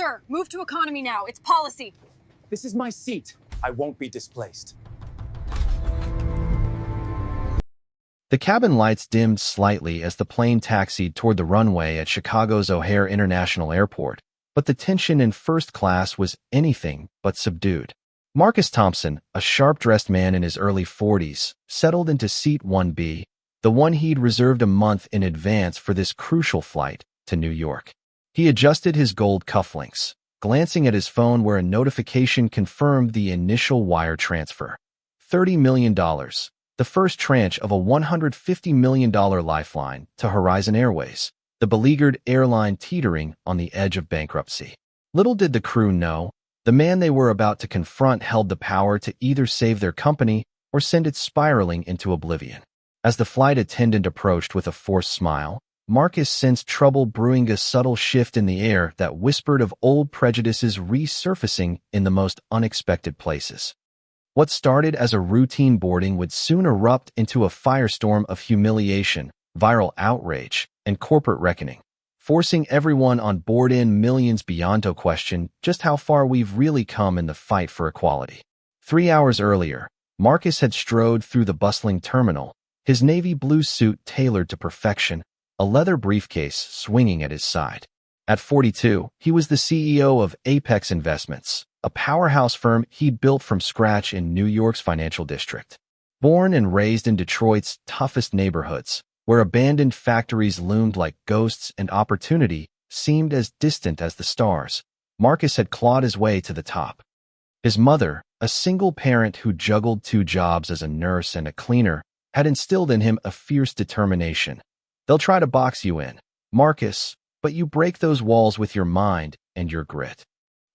Sir, move to economy now. It's policy. This is my seat. I won't be displaced. The cabin lights dimmed slightly as the plane taxied toward the runway at Chicago's O'Hare International Airport, but the tension in first class was anything but subdued. Marcus Thompson, a sharp-dressed man in his early 40s, settled into seat 1B, the one he'd reserved a month in advance for this crucial flight to New York. He adjusted his gold cufflinks, glancing at his phone where a notification confirmed the initial wire transfer. $30 million, the first tranche of a $150 million lifeline to Horizon Airways, the beleaguered airline teetering on the edge of bankruptcy. Little did the crew know, the man they were about to confront held the power to either save their company or send it spiraling into oblivion. As the flight attendant approached with a forced smile, Marcus sensed trouble brewing, a subtle shift in the air that whispered of old prejudices resurfacing in the most unexpected places. What started as a routine boarding would soon erupt into a firestorm of humiliation, viral outrage, and corporate reckoning, forcing everyone on board in millions beyond to question just how far we've really come in the fight for equality. 3 hours earlier, Marcus had strode through the bustling terminal, his navy blue suit tailored to perfection, a leather briefcase swinging at his side. At 42, he was the CEO of Apex Investments, a powerhouse firm he'd built from scratch in New York's financial district. Born and raised in Detroit's toughest neighborhoods, where abandoned factories loomed like ghosts and opportunity seemed as distant as the stars, Marcus had clawed his way to the top. His mother, a single parent who juggled 2 jobs as a nurse and a cleaner, had instilled in him a fierce determination. They'll try to box you in, Marcus, but you break those walls with your mind and your grit.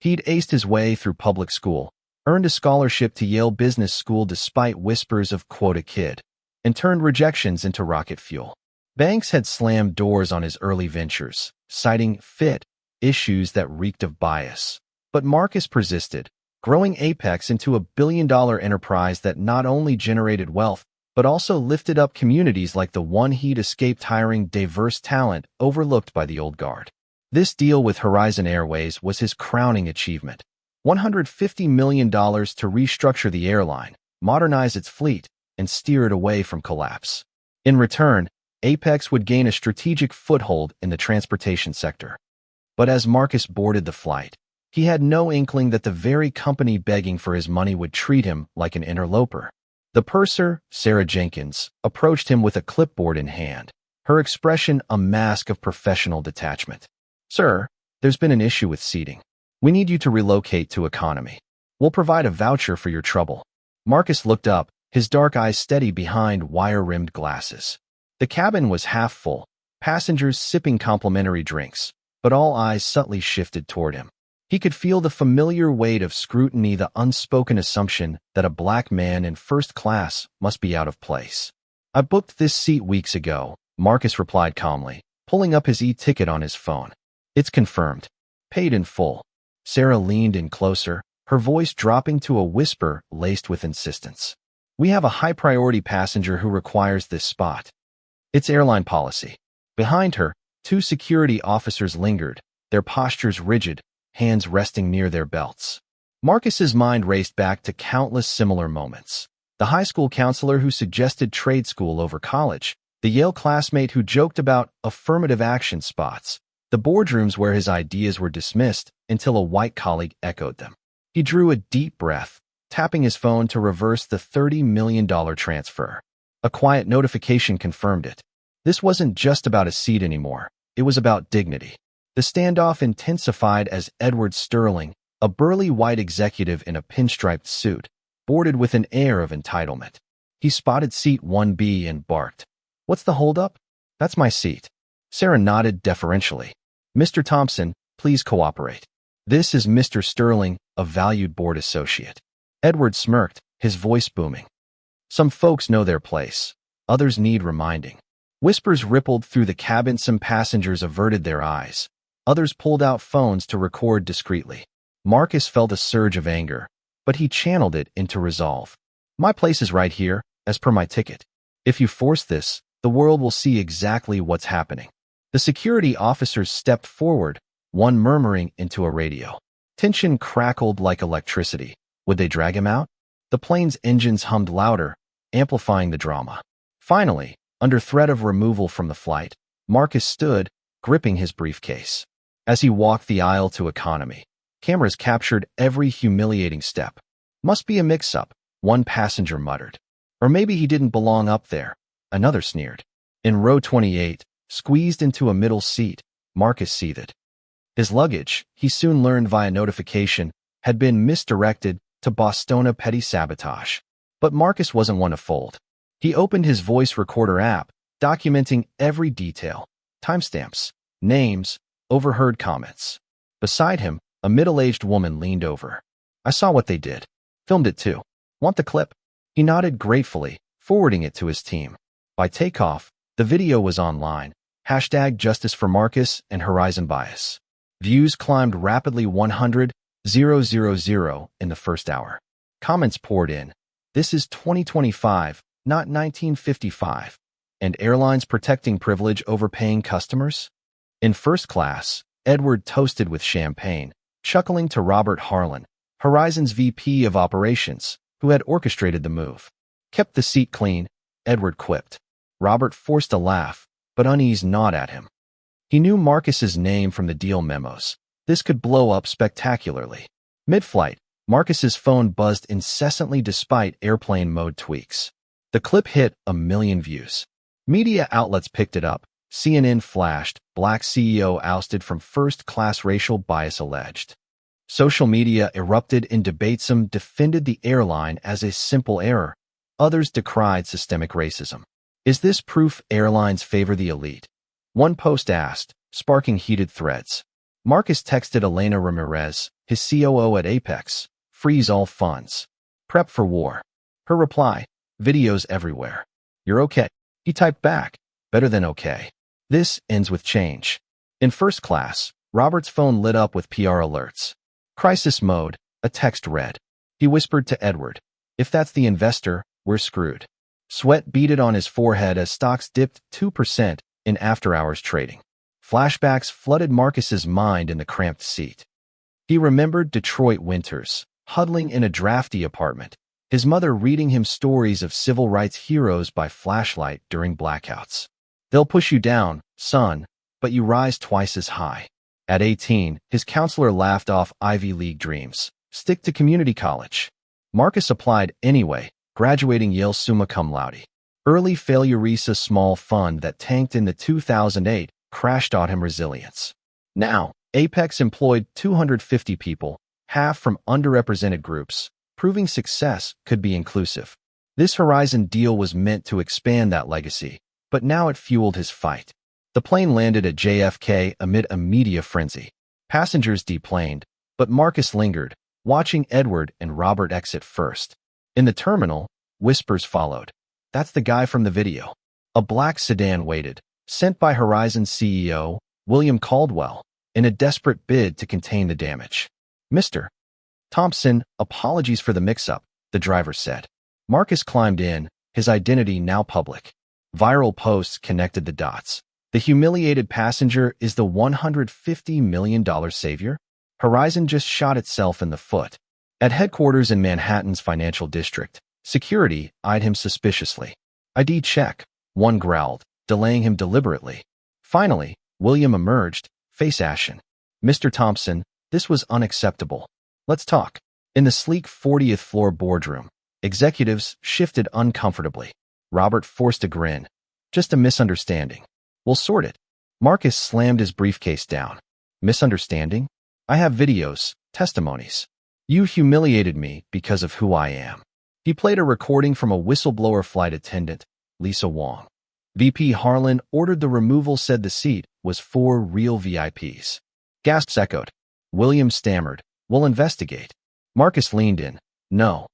He'd aced his way through public school, earned a scholarship to Yale Business School despite whispers of "quota kid," and turned rejections into rocket fuel. Banks had slammed doors on his early ventures, citing fit issues that reeked of bias. But Marcus persisted, growing Apex into a billion-dollar enterprise that not only generated wealth, but also lifted up communities like the one he'd escaped hiring diverse talent overlooked by the old guard. This deal with Horizon Airways was his crowning achievement. $150 million to restructure the airline, modernize its fleet, and steer it away from collapse. In return, Apex would gain a strategic foothold in the transportation sector. But as Marcus boarded the flight, he had no inkling that the very company begging for his money would treat him like an interloper. The purser, Sarah Jenkins, approached him with a clipboard in hand, her expression a mask of professional detachment. "Sir, there's been an issue with seating. We need you to relocate to economy. We'll provide a voucher for your trouble." Marcus looked up, his dark eyes steady behind wire-rimmed glasses. The cabin was half full, passengers sipping complimentary drinks, but all eyes subtly shifted toward him. He could feel the familiar weight of scrutiny, the unspoken assumption that a black man in first class must be out of place. "I booked this seat weeks ago," Marcus replied calmly, pulling up his e-ticket on his phone. "It's confirmed. Paid in full." Sarah leaned in closer, her voice dropping to a whisper laced with insistence. "We have a high-priority passenger who requires this spot. It's airline policy." Behind her, 2 security officers lingered, their postures rigid, hands resting near their belts. Marcus's mind raced back to countless similar moments. The high school counselor who suggested trade school over college, the Yale classmate who joked about affirmative action spots, the boardrooms where his ideas were dismissed until a white colleague echoed them. He drew a deep breath, tapping his phone to reverse the $30 million transfer. A quiet notification confirmed it. This wasn't just about a seat anymore. It was about dignity. The standoff intensified as Edward Sterling, a burly white executive in a pinstriped suit, boarded with an air of entitlement. He spotted seat 1B and barked, "What's the holdup?" "That's my seat." Sarah nodded deferentially. "Mr. Thompson, please cooperate. This is Mr. Sterling, a valued board associate." Edward smirked, his voice booming. "Some folks know their place. Others need reminding." Whispers rippled through the cabin. Some passengers averted their eyes. Others pulled out phones to record discreetly. Marcus felt a surge of anger, but he channeled it into resolve. "My place is right here, as per my ticket. If you force this, the world will see exactly what's happening." The security officers stepped forward, one murmuring into a radio. Tension crackled like electricity. Would they drag him out? The plane's engines hummed louder, amplifying the drama. Finally, under threat of removal from the flight, Marcus stood, gripping his briefcase. As he walked the aisle to economy, cameras captured every humiliating step. Must be a mix-up, one passenger muttered. Or maybe he didn't belong up there, another sneered. In row 28, squeezed into a middle seat, Marcus seethed. His luggage, he soon learned via notification, had been misdirected to Bostona Petty Sabotage. But Marcus wasn't one to fold. He opened his voice recorder app, documenting every detail, timestamps, names, overheard comments. Beside him, a middle-aged woman leaned over. I saw what they did. Filmed it too. Want the clip? He nodded gratefully, forwarding it to his team. By takeoff, the video was online. Hashtag Justice for Marcus and Horizon Bias. Views climbed rapidly 100,000 in the first hour. Comments poured in. This is 2025, not 1955. And airlines protecting privilege over paying customers? In first class, Edward toasted with champagne, chuckling to Robert Harlan, Horizon's VP of Operations, who had orchestrated the move. Kept the seat clean, Edward quipped. Robert forced a laugh, but unease gnawed at him. He knew Marcus's name from the deal memos. This could blow up spectacularly. Mid-flight, Marcus's phone buzzed incessantly despite airplane mode tweaks. The clip hit 1 million views. Media outlets picked it up. CNN flashed, Black CEO ousted from first-class racial bias alleged. Social media erupted in debate. Some defended the airline as a simple error. Others decried systemic racism. Is this proof airlines favor the elite? One post asked, sparking heated threads. Marcus texted Elena Ramirez, his COO at Apex, freeze all funds. Prep for war. Her reply, videos everywhere. You're okay. He typed back, better than okay. This ends with change. In first class, Robert's phone lit up with PR alerts. Crisis mode, a text read. He whispered to Edward, if that's the investor, we're screwed. Sweat beaded on his forehead as stocks dipped 2% in after-hours trading. Flashbacks flooded Marcus's mind in the cramped seat. He remembered Detroit winters, huddling in a drafty apartment, his mother reading him stories of civil rights heroes by flashlight during blackouts. They'll push you down, son, but you rise twice as high. At 18, his counselor laughed off Ivy League dreams. Stick to community college. Marcus applied anyway, graduating Yale summa cum laude. Early failure, a small fund that tanked in the 2008 crash taught him resilience. Now, Apex employed 250 people, half from underrepresented groups, proving success could be inclusive. This Horizon deal was meant to expand that legacy, but now it fueled his fight. The plane landed at JFK amid a media frenzy. Passengers deplaned, but Marcus lingered, watching Edward and Robert exit first. In the terminal, whispers followed. That's the guy from the video. A black sedan waited, sent by Horizon's CEO, William Caldwell, in a desperate bid to contain the damage. Mr. Thompson, apologies for the mix-up, the driver said. Marcus climbed in, his identity now public. Viral posts connected the dots. The humiliated passenger is the $150 million savior? Horizon just shot itself in the foot. At headquarters in Manhattan's financial district, security eyed him suspiciously. ID check, one growled, delaying him deliberately. Finally, William emerged, face ashen. Mr. Thompson, this was unacceptable. Let's talk. In the sleek 40th floor boardroom, executives shifted uncomfortably. Robert forced a grin. Just a misunderstanding. We'll sort it. Marcus slammed his briefcase down. Misunderstanding? I have videos, testimonies. You humiliated me because of who I am. He played a recording from a whistleblower flight attendant, Lisa Wong. VP Harlan ordered the removal, said the seat was for real VIPs. Gasps echoed. William stammered, we'll investigate. Marcus leaned in. No.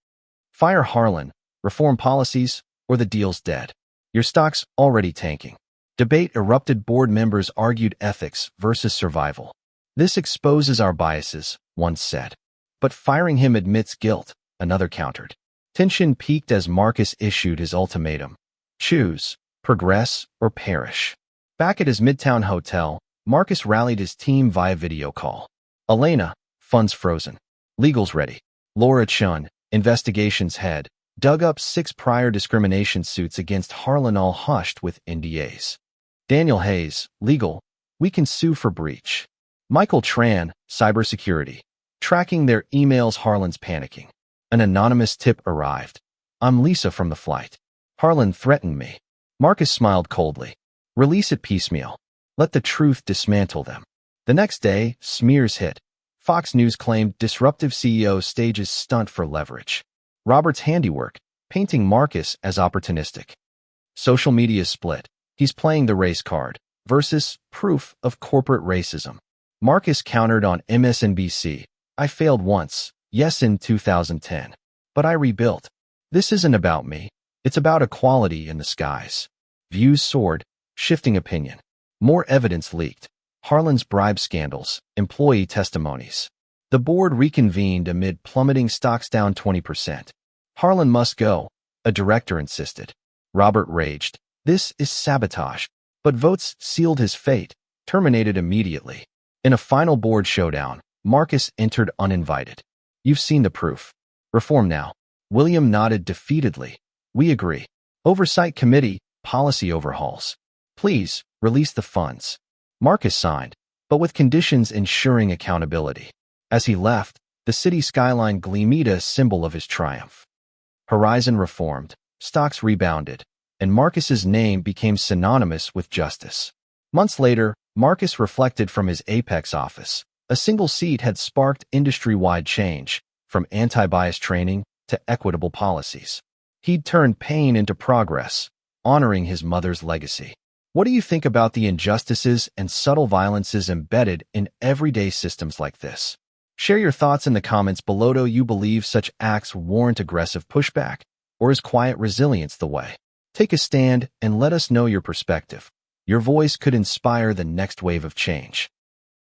Fire Harlan, reform policies, or the deal's dead. Your stock's already tanking. Debate erupted. Board members argued ethics versus survival. This exposes our biases, one said. But firing him admits guilt, another countered. Tension peaked as Marcus issued his ultimatum. Choose, progress, or perish. Back at his Midtown hotel, Marcus rallied his team via video call. Elena, funds frozen. Legal's ready. Laura Chun, investigations head, dug up 6 prior discrimination suits against Harlan, all hushed with NDAs. Daniel Hayes, legal, we can sue for breach. Michael Tran, cybersecurity, tracking their emails. Harlan's panicking. An anonymous tip arrived. I'm Lisa from the flight. Harlan threatened me. Marcus smiled coldly. Release it piecemeal. Let the truth dismantle them. The next day, smears hit. Fox News claimed disruptive CEO stages stunt for leverage. Robert's handiwork, painting Marcus as opportunistic. Social media split. He's playing the race card versus proof of corporate racism. Marcus countered on MSNBC. I failed once, yes, in 2010. But I rebuilt. This isn't about me. It's about equality in the skies. Views soared, shifting opinion. More evidence leaked. Harlan's bribe scandals, employee testimonies. The board reconvened amid plummeting stocks down 20%. Harlan must go, a director insisted. Robert raged. This is sabotage. But votes sealed his fate, terminated immediately. In a final board showdown, Marcus entered uninvited. You've seen the proof. Reform now. William nodded defeatedly. We agree. Oversight Committee, policy overhauls. Please, release the funds. Marcus signed, but with conditions ensuring accountability. As he left, the city skyline gleamed, a symbol of his triumph. Horizon reformed, stocks rebounded, and Marcus's name became synonymous with justice. Months later, Marcus reflected from his Apex office. A single seat had sparked industry-wide change, from anti-bias training to equitable policies. He'd turned pain into progress, honoring his mother's legacy. What do you think about the injustices and subtle violences embedded in everyday systems like this? Share your thoughts in the comments below. Do you believe such acts warrant aggressive pushback, or is quiet resilience the way? Take a stand and let us know your perspective. Your voice could inspire the next wave of change.